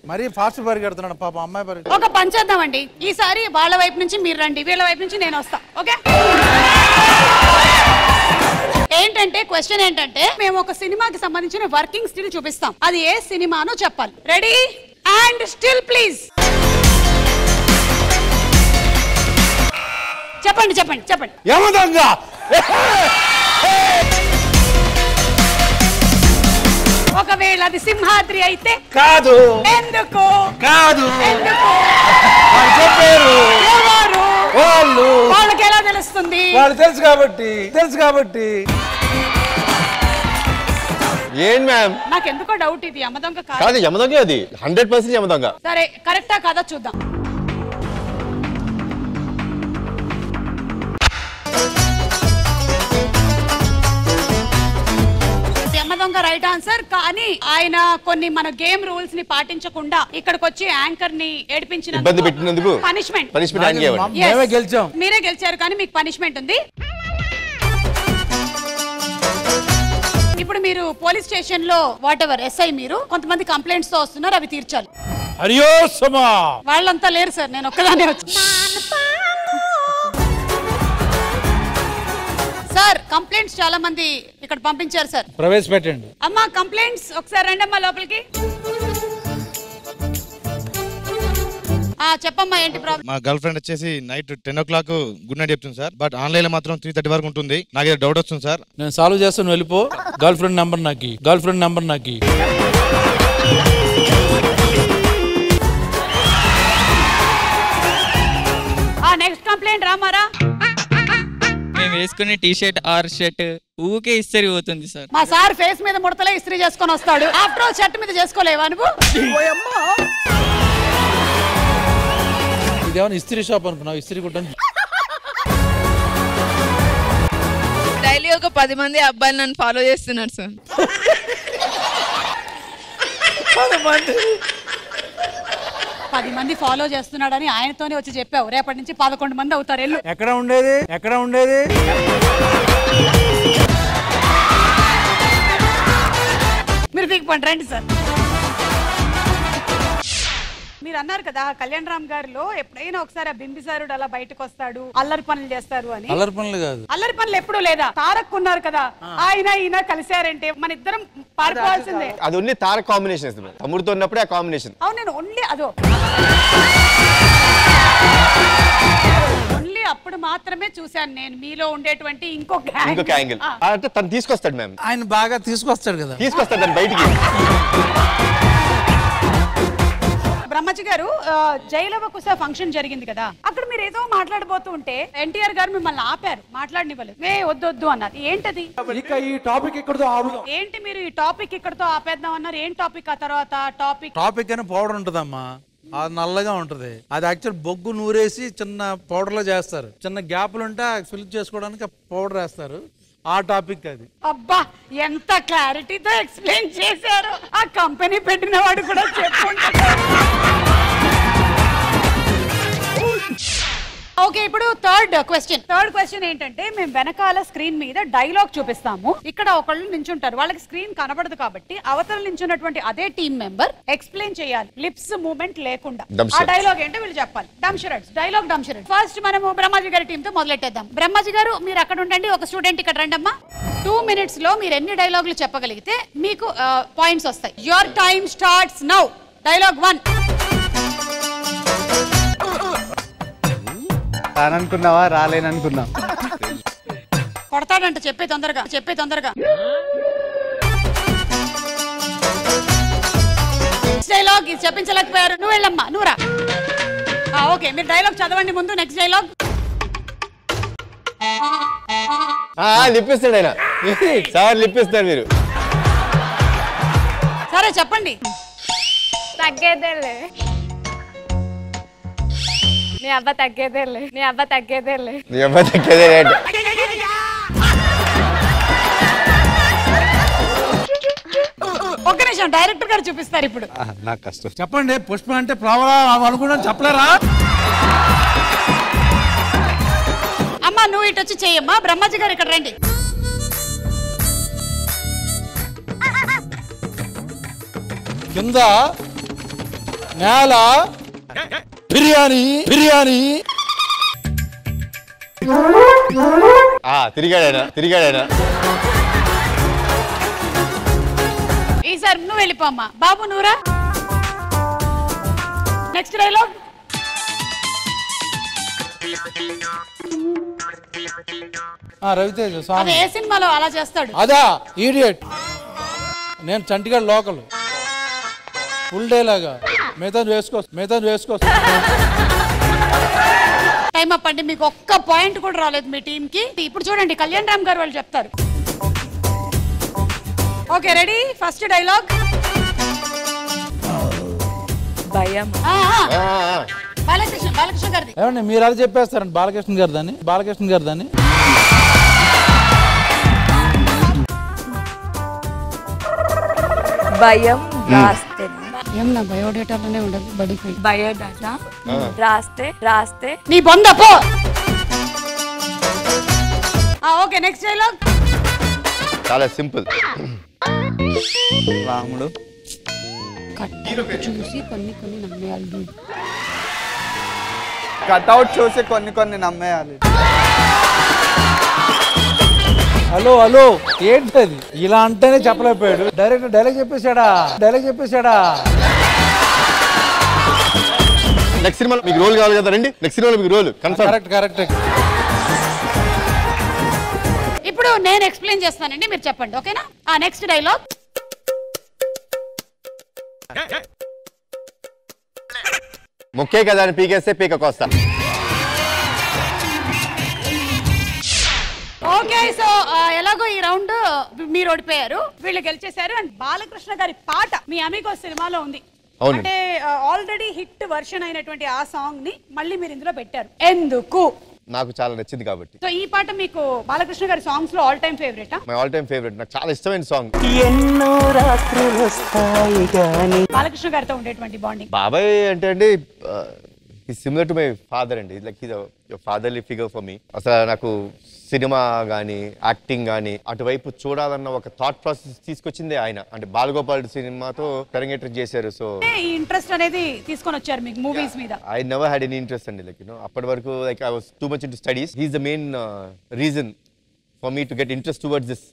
మరి ఫాస్ట్ పరిగెడుతున్నాడు పాప అమ్మాయి పరిగెడు. ఒక పని చేద్దామండి, ఈసారి వాళ్ళ వైపు నుంచి మీరు రండి, వీళ్ళ వైపు నుంచి నేను వస్తా. ఓకే, ఏంటంటే క్వశ్చన్ ఏంటంటే మేము ఒక సినిమాకి సంబంధించిన వర్కింగ్ స్టిల్ చూపిస్తాం. అది ఏ సినిమానో చెప్పాలి. Ready and still please. చెప్పండి చెప్పండి చెప్పండి. యమదొంగ. ఒకవేళ అది సింహాద్రి అయితే కాదు. ఎందుకు కాదు? ఎందుకు చెప్పారు? ఎవరు వాళ్ళు? వాళ్ళకి ఎలా తెలుస్తుంది? వాళ్ళు తెలుసు కాబట్టి. ఏం మ్యామ్? నాకు ఎందుకో డౌట్, ఇది యమదొంగ కాదు. యమదొంగ అది 100% యమదొంగ. సరే, కరెక్టా కాదా చూద్దాం. ఖచ్చితంగా రైట్ ఆన్సర్. కానీ ఆయన కొన్ని మన గేమ్ రూల్స్ ని పాటించకుండా ఇక్కడికి వచ్చి యాంకర్ ని ఇబ్బంది పెట్టినందుకు పనిష్మెంట్ మేమే గెలిచాం. మీరే గెలిచారు కానీ మీకు పనిష్మెంట్ ఉంది. ఇప్పుడు మీరు పోలీస్ స్టేషన్ లో వాట్ ఎవర్ ఎస్ఐ మీరు కొంతమంది కంప్లైంట్స్ తో వస్తున్నారు, అవి తీర్చాలి. వాళ్ళంతా లేరు సార్, నేను ఒక్కదానే వచ్చి. సార్ కంప్లైంట్స్ చాలా మంది ఇక్కడ పంపించారు సార్, ప్రవేశపెట్టండి. అమ్మా కంప్లైంట్స్ ఒకసారి రండి అమ్మా లోపలికి. చెప్పమ్మా ఏంటి ప్రాబ్లం? మా గర్ల్ ఫ్రెండ్ వచ్చేసి నైట్ 10 o'clock గుడ్ నైట్ చెప్తుంది సార్. బట్ ఆన్లైన్ లో మాత్రం 3:30 వరకు ఉంటుంది. నాకు డౌట్ వస్తుంది సార్. నేను సాల్వ్ చేస్తాను, వెళ్ళిపో. గర్ల్ ఫ్రెండ్ నంబర్ నాకి. నెక్స్ట్ కంప్లైంట్ రామారా. మేము వేసుకునే టీ షర్ట్ ఆర్ షర్ట్ ఊకే ఇస్త్రీ పోతుంది సార్. మా సార్ ఫేస్ మీద ముడతలే ఇస్త్రీ చేసుకొని వస్తాడు. ఆఫ్టర్ ఆల్ షర్ట్ మీద చేసుకోలేవా నువ్వు? ఇదేమన్నా ఇస్త్రీ షాప్ అనుకున్నావు? ఇస్త్రీ కుట్టని డైలీ ఒక 10 మంది అబ్బాయిలు నన్ను ఫాలో చేస్తున్నారు సార్. 10 మంది ఫాలో చేస్తున్నాడని ఆయనతోనే వచ్చి చెప్పావు. రేపటి నుంచి 11 మంది అవుతారు. ఎల్లు. ఎక్కడ ఉండేది మీరు దిగిపోండి రండి సార్. మీరు అన్నారు కదా కళ్యాణ్ రామ్ గారిలో ఎప్పుడైనా ఒకసారి ఆ బింబిసారుడు అలా బయటకు వస్తాడు, అల్లరి పనులు చేస్తారు అని. అల్లరి పనులు కాదు, అల్లరి పనులు ఎప్పుడు లేదా? తారక్ ఉన్నారు కదా, ఆయన కలిసారంటే మన ఇద్దరం పారిపోవాల్సిందే. అది ఓన్లీ తారక్ కాంబినేషన్, తమ్ముడితో ఉన్నప్పుడే ఆ కాంబినేషన్. అవును, నేను ఓన్లీ అప్పుడు మాత్రమే చూశాను నేను మీలో ఉండేటువంటి ఇంకొక యాంగిల్. అంటే తను తీసుకొస్తాడు మ్యామ్, ఆయన బాగా తీసుకొస్తాడు కదా, తీసుకొస్తాడు బయటికి. బ్రహ్మజి గారు జైలవకుశ ఫంక్షన్ జరిగింది కదా, అక్కడ మీరు ఏదో మాట్లాడబోతూ ఉంటే ఎన్టీఆర్ గారు మిమ్మల్ని ఆపారు, మాట్లాడనివ్వలేదు. వద్దు అన్నారు. ఏంటది? ఈ టాపిక్ ఇక్కడతో ఆపుదాం. ఏంటి మీరు ఈ టాపిక్ ఇక్కడతో ఆపేద్దాం అన్నారు? ఏం టాపిక్? ఆ తర్వాత టాపిక్ అని పౌడర్ ఉంటదమ్మా, అది నల్లగా ఉంటది. అది యాక్చువల్ బొగ్గు నూరేసి చిన్న పౌడర్ లో చేస్తారు. చిన్న గ్యాప్లు ఉంటే ఫిల్ చేసుకోవడానికి పౌడర్ వేస్తారు. ఆ టాపిక్ అది. అబ్బా ఎంత క్లారిటీతో ఎక్స్ప్లెయిన్ చేశారు. ఆ కంపెనీ పెట్టిన వాడు కూడా చెప్పుకుంటాడు. ఓకే, ఇప్పుడు థర్డ్ క్వశ్చన్ ఏంటంటే, మేము వెనకాల స్క్రీన్ మీద డైలాగ్ చూపిస్తాము. ఇక్కడ ఒకళ్ళు నించుంటారు, వాళ్ళకి స్క్రీన్ కనబడదు కాబట్టి అవతల నించున్నటువంటి అదే టీమ్ మెంబర్ ఎక్స్ప్లెయిన్ చేయాలి, లిప్స్ మూవ్మెంట్ లేకుండా. ఆ డైలాగ్ ఏంటో వీళ్ళు చెప్పాలి. డంషరడ్స్ డైలాగ్. ఫస్ట్ మనము బ్రహ్మాజీ గారి టీమ్ తో మొదలెట్టేద్దాం. బ్రహ్మాజీ గారు మీరు అక్కడ ఉండండి, ఒక స్టూడెంట్ ఇక్కడ రండి అమ్మా. 2 minutes లో మీరు ఎన్ని డైలాగులు చెప్పగలిగితే మీకు పాయింట్స్ వస్తాయి. Your time starts now. Dialogue 1. రాననుకున్నావా? రాలేననుకున్నా. కొడతాడంట, చెప్పే తొందరగా. డైలాగ్ ఇది చెప్పించలేకపోయారు, నువ్వు వెళ్ళమ్మా, నువ్వు రా. ఓకే, మీరు డైలాగ్ చదవండి ముందు. Next dialogue. లిప్పిస్తాడు ఆయన సార్, లిప్పిస్తారు మీరు. సరే చెప్పండి. తగ్గేదేలే, నీ అబ్బా తగ్గేదేలే. ఒక్క నిమిషం, డైరెక్టర్ గారు చూపిస్తారు ఇప్పుడు. నాకు కష్టం. చెప్పండి. పుష్ప అంటే ఫ్లవర్ అనుకున్నా చెప్పలేరా? అమ్మా నువ్వు ఇటు వచ్చి చెయ్యమ్మా. బ్రహ్మాజీ గారు ఇక్కడ రండి. కింద నేల బిర్యానీ. తిరిగాడా. ఈసారి నువ్వు వెళ్ళిపోమ్మా. బాబు నువ్వురా. Next dialogue. రవితేజ అదే ఏ సినిమాలో అలా చేస్తాడు? అదా ఈడియట్. నేను చంటిగఢ్ లోకల్. ఫుల్ డే లాగా మిగతా వేసుకో. టైం అప్ అండి. మీకు ఒక్క పాయింట్ కూడా రాలేదు మీ టీమ్ కి. ఇప్పుడు చూడండి కళ్యాణ్ రామ్ గారు వాళ్ళు చెప్తారు. Okay ready. First dialogue. భయం. బాలకృష్ణ గారిది. ఏమండి మీరు అలా చెప్పేస్తారండి. బాలకృష్ణ గారు దాన్ని భయం రాస్తే ఏం నా బయోడేటాలోనే ఉండదు బడికి బయోడేటా రాస్తే నీ బొంద పో. ఓకే నెక్స్ట్ డైలాగ్ చాలా సింపుల్. రాముడు చూసి కొన్ని నమ్మేయాలి. కట్అవుట్ చూసి కొన్ని నమ్మేయాలి. హలో హలో ఏంటది ఇలా అంటేనే చెప్పలేకపోయాడు. డైరెక్ట్ డైలాగ్ చెప్పేశాడా. నెక్స్ట్ సినిమాలో మీకు రోల్ కావాలి కదా, రండి నెక్స్ట్ సినిమాలో మీకు రోల్ కన్ఫర్మ్. కరెక్ట్. ఇప్పుడు నేను ఎక్స్ప్లెయిన్ చేస్తానండి, మీరు చెప్పండి ఓకేనా. నెక్స్ట్ డైలాగ్ ముక్కే కదా అని పీకేస్తే పీక కోస్తా. ఓకే సో ఎలాగో ఈ రౌండ్ మీరు ఓడిపోయారు, వీళ్ళు గెలిచేశారు. అండ్ బాలకృష్ణ గారి పాట మీ అమిగో సినిమాలో ఉంది. అంటే ఆల్రెడీ హిట్ వర్షన్ అయినటువంటి ఆ సాంగ్ ని మళ్ళీ మీరు ఇందులో పెట్టారు. ఎందుకు? నాకు చాలా నచ్చింది కాబట్టి. సో ఈ పాట మీకు బాలకృష్ణ గారి సాంగ్స్ లో ఆల్ టైమ్ ఫేవరెటా? మై ఆల్ టైమ్ ఫేవరెట్, నాకు చాలా ఇష్టమైన సాంగ్. ఎన్నో రాత్రులు వస్తాయి గాని. బాలకృష్ణ గారితో ఉండేటువంటి బాండింగ్. బాబాయ్ అంటే అండి సిమిలర్ టు మై ఫాదర్ అండి, like he's fatherly figure for me. అసలు నాకు సినిమా కానీ యాక్టింగ్ కానీ అటువైపు చూడాలన్న ఒక థాట్ ప్రాసెస్ తీసుకొచ్చిందే ఆయన. అంటే బాలగోపాల్ సినిమాతో తెరంగేట్రం చేశారు. సో ఈ ఇంట్రెస్ట్ అనేది తీసుకొని వచ్చారు మీకు మూవీస్ మీద. I never had any interest అండి, లైక్ అప్పటి వరకు like I was too much into studies. He is the main reason for me to get interest towards this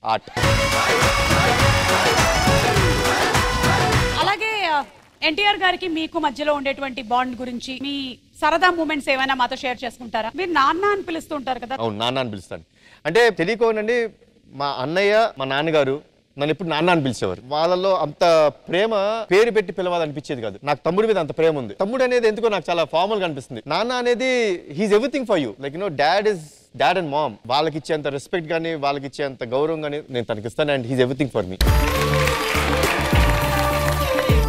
art. అలాగే ఎన్టీఆర్ గారికి మీకు మధ్యలో ఉండేటువంటి బాండ్ గురించి మీ సరదా మూమెంట్స్ ఏమైనా మాతో షేర్ చేసుకుంటారా? మీరు నాన్న అని పిలుస్తూ ఉంటారు కదా. అవును, నాన్న అని పిలుస్తాను. అంటే తెలియకోనండి మా అన్నయ్య మా నాన్నగారు నన్ను ఎప్పుడు నాన్న అని పిలిచేవారు. వాళ్ళలో అంత ప్రేమ పేరు పెట్టి పిలవాలనిపించేది కాదు. నాకు తమ్ముడి మీద అంత ప్రేమ ఉంది. తమ్ముడు అనేది ఎందుకో నాకు చాలా ఫార్మల్ గా అనిపిస్తుంది. నాన్న అనేది he's everything for you, like dad and mom. వాళ్ళకి ఇచ్చేంత రెస్పెక్ట్ కానీ వాళ్ళకి ఇచ్చేంత గౌరవం కానీ నేను తనకి ఇస్తాను. And he's everything for me.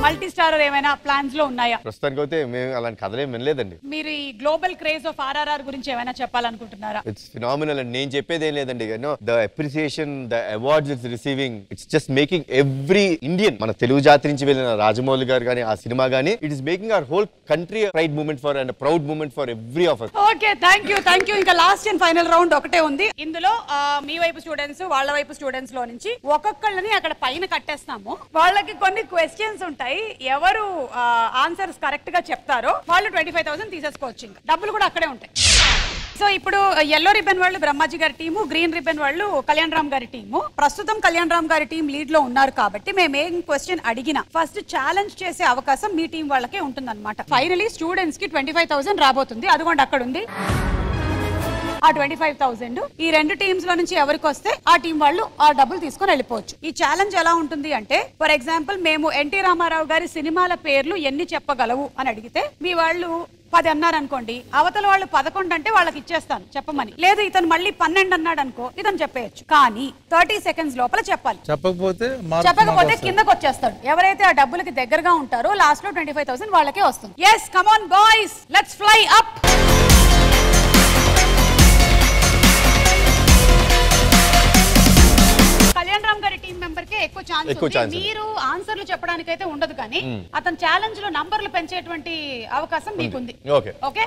Multi starrer ఏమైనా ప్లాన్స్ లో ఉన్నాయా? ప్రస్తుతానికి అయితే మేము అలాంటి కథలేం వినలేదండి. మీరు ఈ గ్లోబల్ క్రేజ్ ఆఫ్ ఆర్ఆర్ఆర్ గురించి ఏమైనా చెప్పాలనుకుంటున్నారా? ఇట్స్ ఫినామినల్ అండి. నేను చెప్పేది ఏం లేదండి. The appreciation, the awards it's receiving, it's just making every Indian, మన తెలుగు జాతి నుంచి వెళ్ళిన రాజమౌళి గారు కానీ ఆ సినిమా కానీ, it is making our whole country pride moment for and proud moment for every of us. Okay thank you. ఇంకా last and final round ఒకటే ఉంది. ఇందులో మీ వైపు స్టూడెంట్స్ వాళ్ళ వైపు స్టూడెంట్స్ లో నుంచి ఒక్కొక్కళ్ళని అక్కడ పైన కట్టేస్తాము. వాళ్ళకి కొన్ని క్వశ్చన్స్ ఉంటాయి. ఎవరు ఆన్సర్స్ కరెక్ట్ గా చెప్తారో వాళ్ళు 25,000 తీసేసుకోవచ్చు. ఇంకా డబ్బులు కూడా అక్కడే ఉంటాయి. సో ఇప్పుడు ఎల్లో రిబ్బన్ వాళ్ళు బ్రహ్మాజీ గారి టీము, గ్రీన్ రిబ్బన్ వాళ్ళు కళ్యాణ్ రామ్ గారి టీము. ప్రస్తుతం కళ్యాణ్ రామ్ గారి టీం లీడ్ లో ఉన్నారు కాబట్టి మేము ఏం క్వశ్చన్ అడిగినా ఫస్ట్ ఛాలెంజ్ చేసే అవకాశం మీ టీం వాళ్ళకే ఉంటుందన్నమాట. ఫైనలీ స్టూడెంట్స్ కి 25,000 రాబోతుంది. అదిగోండి అక్కడ ఉంది ఆ 25,000. ఈ రెండు టీమ్స్ లో నుంచి ఎవరికి వస్తే ఆ టీం వాళ్ళు ఆ డబ్బులు తీసుకొని వెళ్ళిపోవచ్చు. ఈ ఛాలెంజ్ ఎలా ఉంటుంది అంటే, ఫర్ ఎగ్జాంపుల్ మేము ఎన్టీ రామారావు గారి సినిమాల పేర్లు ఎన్ని చెప్పగలవు అని అడిగితే మీ వాళ్ళు 10 అన్నారు అనుకోండి, అవతల వాళ్ళు 11 అంటే వాళ్ళకి ఇచ్చేస్తాను చెప్పమని. లేదు ఇతను మళ్ళీ 12 అన్నాడు అనుకో, ఇతను చెప్పేయచ్చు. కానీ 30 సెకండ్స్ లోపల చెప్పాలి. చెప్పకపోతే కిందకు వచ్చేస్తాడు. ఎవరైతే ఆ డబ్బులకి దగ్గరగా ఉంటారో లాస్ట్ లో 25,000 వాళ్ళకే వస్తుంది. Yes come on boys, let's fly up. Kalyan Ram గారి టీం మెంబర్ కే ఎక్కువ ఛాన్స్. మీరు ఆన్సర్లు చెప్పడానికి అయితే ఉండదు, కానీ అతను ఛాలెంజ్ లో నంబర్లు పెంచేటువంటి అవకాశం మీకుంది. ఓకే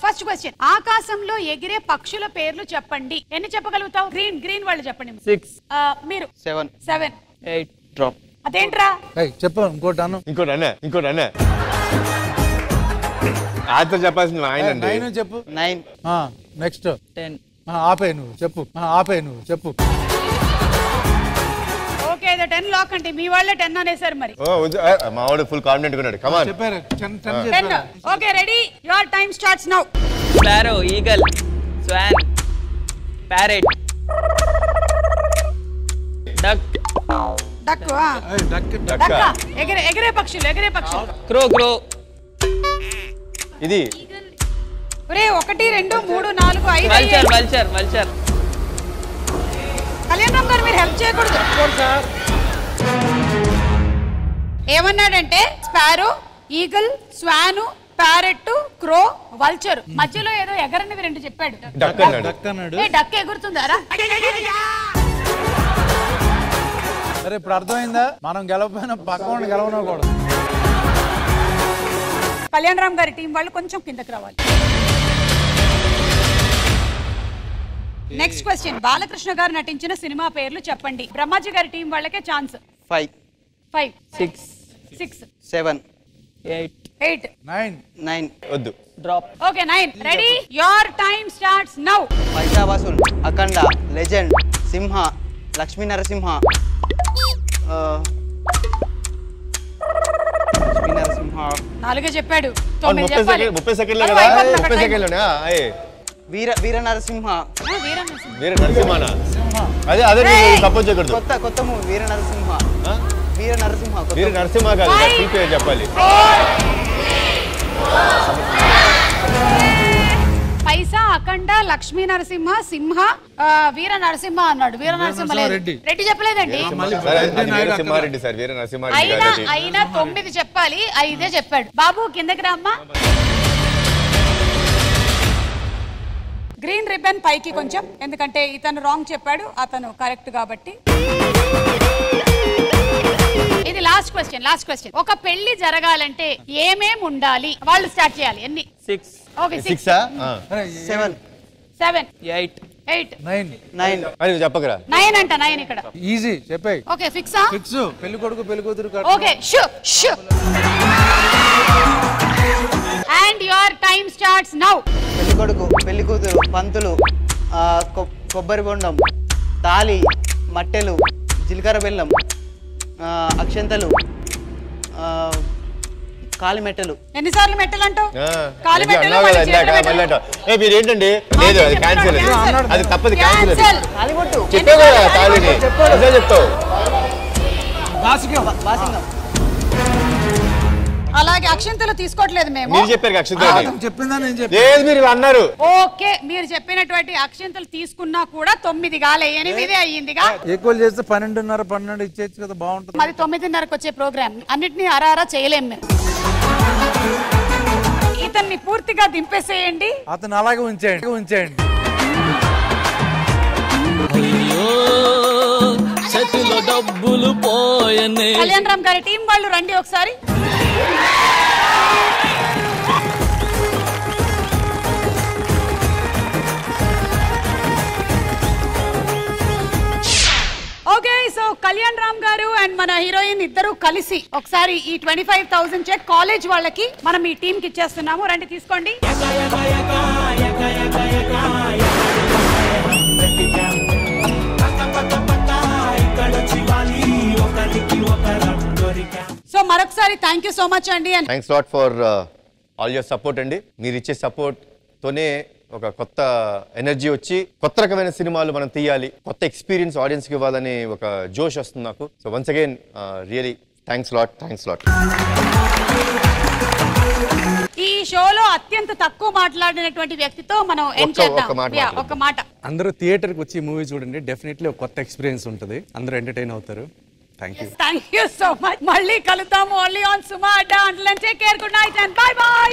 ఫస్ట్ క్వశ్చన్, ఆకాశంలో ఎగిరే పక్షుల పేర్లు చెప్పండి. ఎన్ని చెప్పగలుగుతావు? గ్రీన్ వాళ్ళు చెప్పండి. 6 మీరు 7 8 డ్రాప్. అదేంట్రా చెప్పు. ఇంకోటి అన్న ఆన్సర్ చెప్పాల్సింది ఆయన. చెప్పు. 9 నెక్స్ట్ 10. ఆపే నువ్వు చెప్పు. ఓకే 10 లాక్ అంటే మీ వాళ్ళే 10 అనేసారు మరి. మా వాడు ఫుల్ కాన్ఫిడెంట్ గా ఉన్నాడు. Come on. చెప్పారు 10. Okay ready, your time starts now. Sparrow, eagle, swan, parrot, duck. ఎగిరే పక్షులు. క్రో. ఇది 1 2 3 4 5 మల్చర్. కళ్యాణ్ రామ్ గారు మీరు హెల్ప్ చేయకూడదు. ఏమన్నాడంటే స్పారో, ఈగల్, స్వాను, ప్యారెట్, క్రో, వల్చర్. మధ్యలో ఏదో ఎగరనివి 2 చెప్పాడు. డక్ అన్నాడు. డక్ ఎగురుతుందారా? సరే ఇప్పుడు అర్థమైందా, మనం గెలవపోయినా పక్కన గెలవనకూడదు. కళ్యాణ్ రామ్ గారి టీం వాళ్ళు కొంచెం కిందకి రావాలి. నెక్స్ట్ క్వశ్చన్, బాలకృష్ణ గారు నటించిన సినిమా పేర్లు చెప్పండి. బ్రహ్మాజీ గారి టీం వాళ్ళకే ఛాన్స్. 5 5 6 6 7 8 8 9 వద్దు. డ్రాప్. Okay 9. Ready, your time starts now. Paisa Vasool, Akhanda, Legend, Simha, Lakshmi Narasimha, Lakshmi Narasimha, 4 చెప్పాడు. 9 చెప్పాలి. 30 సెకండ్లే కదా, 30 సెకండ్లోనే. వీర నరసింహ, వీర నరసింహనా? అదే అదే సపోజ్ చేయకూడదు. కొత్త మూవీ వీర నరసింహ. వీర నరసింహ వీర నరసింహ కాదు, పేరు చెప్పాలి. పైసా, అఖండ, లక్ష్మీ నరసింహ, సింహ, వీర నరసింహ అన్నాడు. వీర నరసింహ లేదు, రెడ్డి చెప్పలేదండి. వీరసింహారెడ్డి సార్, వీర నరసింహారెడ్డి. అయినా 9 చెప్పాలి, 5 చెప్పాడు. బాబు కిందకి రామ్మా. గ్రీన్ రిబ్బన్ పైకి కొంచెం, ఎందుకంటే ఇతను రాంగ్ చెప్పాడు, అతను కరెక్ట్ కాబట్టి. ఇది లాస్ట్ క్వశ్చన్. ఒక పెళ్లి జరగాలంటే ఏమేం ఉండాలి? వాళ్ళు స్టార్ట్ చేయాలి. ఎన్ని? 6 ఓకే 6 7 7 8 8 9 అని చెప్పకరా. 9 అంట. 9 ఇక్కడ ఈజీ చెప్పేయ్. ఓకే ఫిక్సా? ఫిక్స్. పెళ్లి కొడుకు పెళ్లి కూతురు. Okay shoe. And your time starts now. పెళ్లి కొడుకు, పెళ్లి కూతురు, పంతులు, కొబ్బరి బొండం, తాళి, మట్టెలు, జీలకర్ర బెల్లం, అక్షంతలు, కాలి మెట్టెలు. ఎన్నిసార్లు మెట్టలు అంటావు? కాలి మీరు ఏంటండి? లేదు, అది క్యాన్సిల్. అది తప్పదు, క్యాన్సిల్. చెప్పావు కదా తాళిని, చెప్తావు. అలాగే అక్షంతలు తీసుకోవట్లేదు మేము. మీరు చెప్పారు అక్షంతలు. చెప్పిందా నేను చెప్పి? లేదు, మీరు అన్నారు. ఓకే, మీరు చెప్పినటువంటి అక్షంతలు తీసుకున్నా కూడా 9 కాలే, 8 అయ్యిందిగా. ఎక్కువ చేస్తే 12:30 12 ఇచ్చేచ్చు కదా, బాగుంటుంది. మరి 9:30కి వచ్చే ప్రోగ్రామ్ అన్నిటినీ అరారా చేయలేం మేము. ఇతన్ని పూర్తిగా దింపేసేయండి. అతను అలాగే ఉంచేయండి. చేతిలో డబ్బులు పోయనే. కళ్యాణ్ రామ్ గారి టీం వాళ్ళు రండి ఒకసారి. ఓకే, సో కళ్యాణ్ రామ్ గారు అండ్ మన హీరోయిన్ ఇద్దరు కలిసి ఒకసారి ఈ 25,000 చెక్ కాలేజ్ వాళ్ళకి మనం ఈ టీం కి ఇచ్చేస్తున్నాము. రండి తీసుకోండి. సో మరొకసారి థ్యాంక్ యూ సో మచ్ అండి. Thanks lot for all your support అండి. మీరు ఇచ్చే సపోర్ట్ తోనే ఒక కొత్త ఎనర్జీ వచ్చి కొత్త రకమైన సినిమాలు మనం తీయాలి, కొత్త ఎక్స్పీరియన్స్ ఆడియన్స్ కి ఇవ్వాలని ఒక జోష్ వస్తుంది నాకు. So once again really thanks lot. ఈ షోలో అత్యంత తక్కువ మాట్లాడినటువంటి వ్యక్తితో మనం ఏం చేద్దాం? ఒక మాట. అందరూ థియేటర్కి వచ్చి మూవీ చూడండి, డెఫినెట్లీ ఒక కొత్త ఎక్స్పీరియన్స్ ఉంటుంది, అందరూ ఎంటర్టైన్ అవుతారు. Thank you so much. మళ్ళీ కలుద్దాము only on Suma Adda. Until then take care, good night and bye by.